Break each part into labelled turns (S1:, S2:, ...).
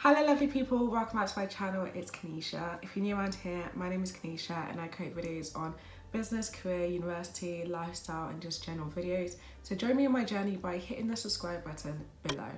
S1: Hello lovely people, welcome back to my channel. It's Canisha. If you're new around here, my name is Canisha and I create videos on business, career, university, lifestyle and just general videos. So join me on my journey by hitting the subscribe button below.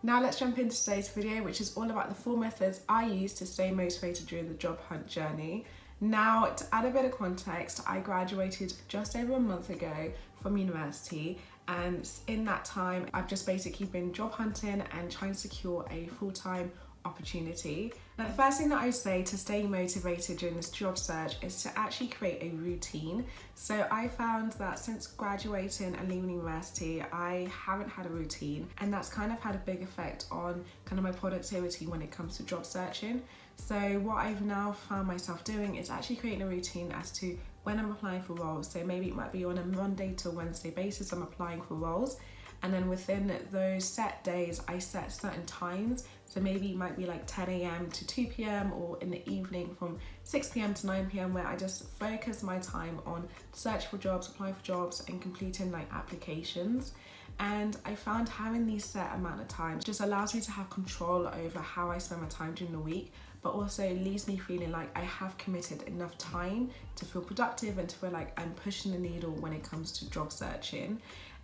S1: Now let's jump into today's video, which is all about the 4 methods I use to stay motivated during the job hunt journey. Now, to add a bit of context, I graduated just over a month ago from university, and in that time I've just basically been job hunting and trying to secure a full-time opportunity. Now, the first thing that I say to stay motivated during this job search is to actually create a routine. So I found that since graduating and leaving university, I haven't had a routine, and that's kind of had a big effect on kind of my productivity when it comes to job searching. So what I've now found myself doing is actually creating a routine as to when I'm applying for roles. So maybe it might be on a Monday to Wednesday basis I'm applying for roles, and then within those set days I set certain times. So maybe it might be like 10 a.m. to 2 p.m. or in the evening from 6 p.m. to 9 p.m. where I just focus my time on search for jobs, applying for jobs and completing like applications. And I found having these set amount of time just allows me to have control over how I spend my time during the week, but also leaves me feeling like I have committed enough time to feel productive and to feel like I'm pushing the needle when it comes to job searching.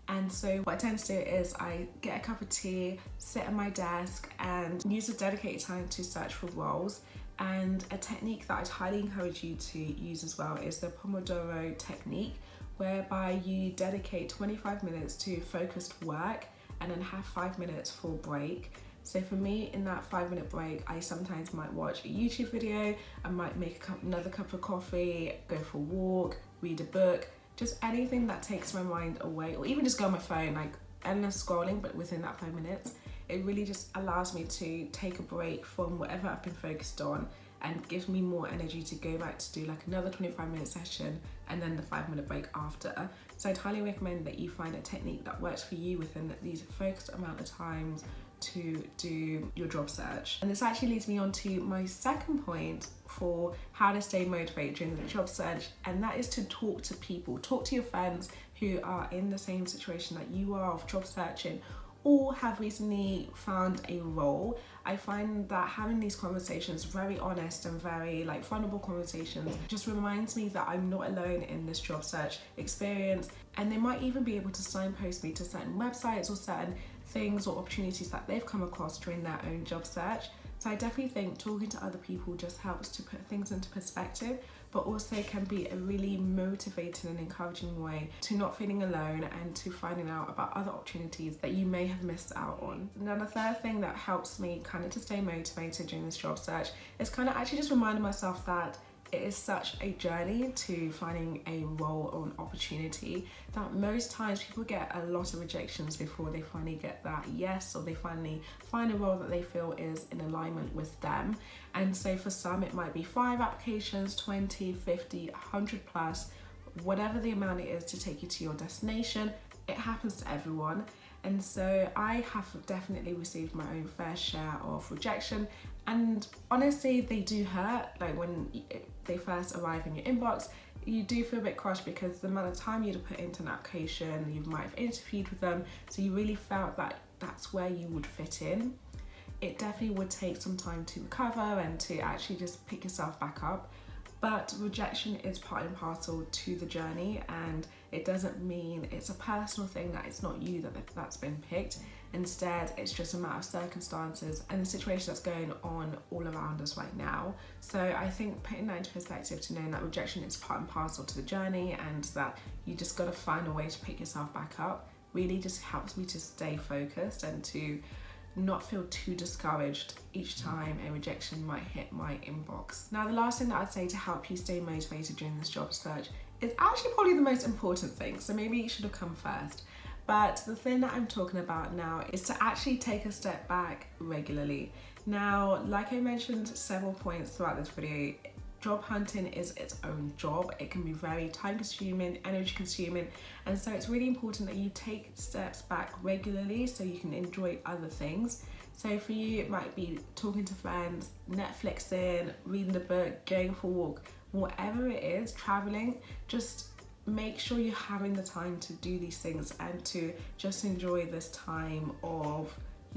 S1: And so what I tend to do is I get a cup of tea, sit at my desk and use a dedicated time to search for roles. And a technique that I'd highly encourage you to use as well is the Pomodoro technique, whereby you dedicate 25 minutes to focused work and then have 5 minutes for break. So for me, in that 5-minute break, I sometimes might watch a YouTube video, I might make another cup of coffee, go for a walk, read a book, just anything that takes my mind away, or even just go on my phone, like endless scrolling, but within that 5 minutes. It really just allows me to take a break from whatever I've been focused on and gives me more energy to go back to do like another 25-minute session and then the 5-minute break after. So I'd highly recommend that you find a technique that works for you within these focused amount of times to do your job search. And this actually leads me on to my second point for how to stay motivated during the job search, and that is to talk to people. Talk to your friends who are in the same situation that you are of job searching or have recently found a role. I find that having these conversations, very honest and very like vulnerable conversations, just reminds me that I'm not alone in this job search experience, and they might even be able to signpost me to certain websites or certain things or opportunities that they've come across during their own job search. So I definitely think talking to other people just helps to put things into perspective, but also can be a really motivating and encouraging way to not feeling alone and to finding out about other opportunities that you may have missed out on. Now, the third thing that helps me kind of to stay motivated during this job search is kind of actually just reminding myself that it is such a journey to finding a role or an opportunity that most times people get a lot of rejections before they finally get that yes, or they finally find a role that they feel is in alignment with them. And so for some it might be 5 applications, 20, 50, 100 plus, whatever the amount it is to take you to your destination. It happens to everyone. And so I have definitely received my own fair share of rejection, and honestly they do hurt. Like when they first arrive in your inbox, you do feel a bit crushed because the amount of time you'd have put into an application, you might have interviewed with them, so you really felt that that's where you would fit in. It definitely would take some time to recover and to actually just pick yourself back up. But rejection is part and parcel to the journey, and it doesn't mean it's a personal thing, that it's not you that's been picked. Instead, it's just a matter of circumstances and the situation that's going on all around us right now. So I think putting that into perspective, to know that rejection is part and parcel to the journey and that you just got to find a way to pick yourself back up, really just helps me to stay focused and to not feel too discouraged each time a rejection might hit my inbox. Now, the last thing that I'd say to help you stay motivated during this job search is actually probably the most important thing, so maybe it should have come first. But the thing that I'm talking about now is to actually take a step back regularly. Now, like I mentioned several points throughout this video, job hunting is its own job. It can be very time consuming, energy consuming, and so it's really important that you take steps back regularly so you can enjoy other things. So for you, it might be talking to friends, Netflixing, reading a book, going for a walk, whatever it is, traveling. Just make sure you're having the time to do these things and to just enjoy this time of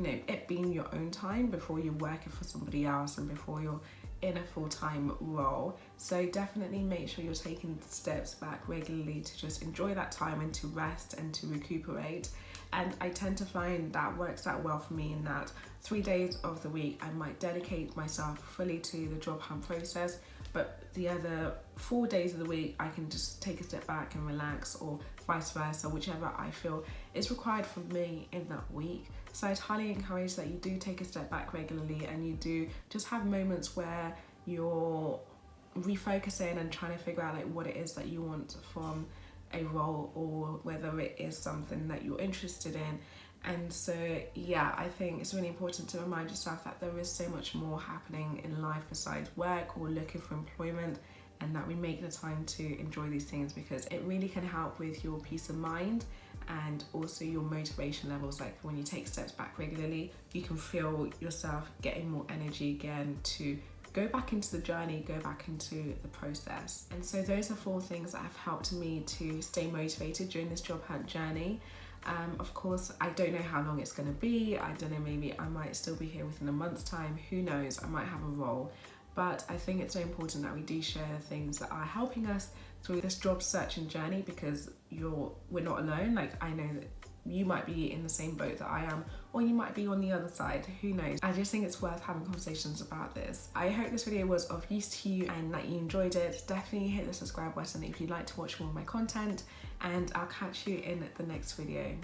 S1: it being your own time before you're working for somebody else and before you're in a full-time role. So definitely make sure you're taking steps back regularly to just enjoy that time and to rest and to recuperate. And I tend to find that works out well for me in that 3 days of the week I might dedicate myself fully to the job hunt process, but the other 4 days of the week I can just take a step back and relax, or vice versa, whichever I feel is required from me in that week. So I'd highly encourage that you do take a step back regularly and you do just have moments where you're refocusing and trying to figure out like what it is that you want from a role, or whether it is something that you're interested in. And so yeah, I think it's really important to remind yourself that there is so much more happening in life besides work or looking for employment, and that we make the time to enjoy these things, because it really can help with your peace of mind and also your motivation levels. Like when you take steps back regularly, you can feel yourself getting more energy again to go back into the journey, go back into the process. And so those are 4 things that have helped me to stay motivated during this job hunt journey. Of course, I don't know how long it's going to be. I don't know, maybe I might still be here within a month's time. Who knows? I might have a role. But I think it's so important that we do share things that are helping us through this job searching journey, because we're not alone. Like, I know that you might be in the same boat that I am, or you might be on the other side, who knows. I just think it's worth having conversations about this. I hope this video was of use to you and that you enjoyed it. Definitely hit the subscribe button if you'd like to watch more of my content, and I'll catch you in the next video.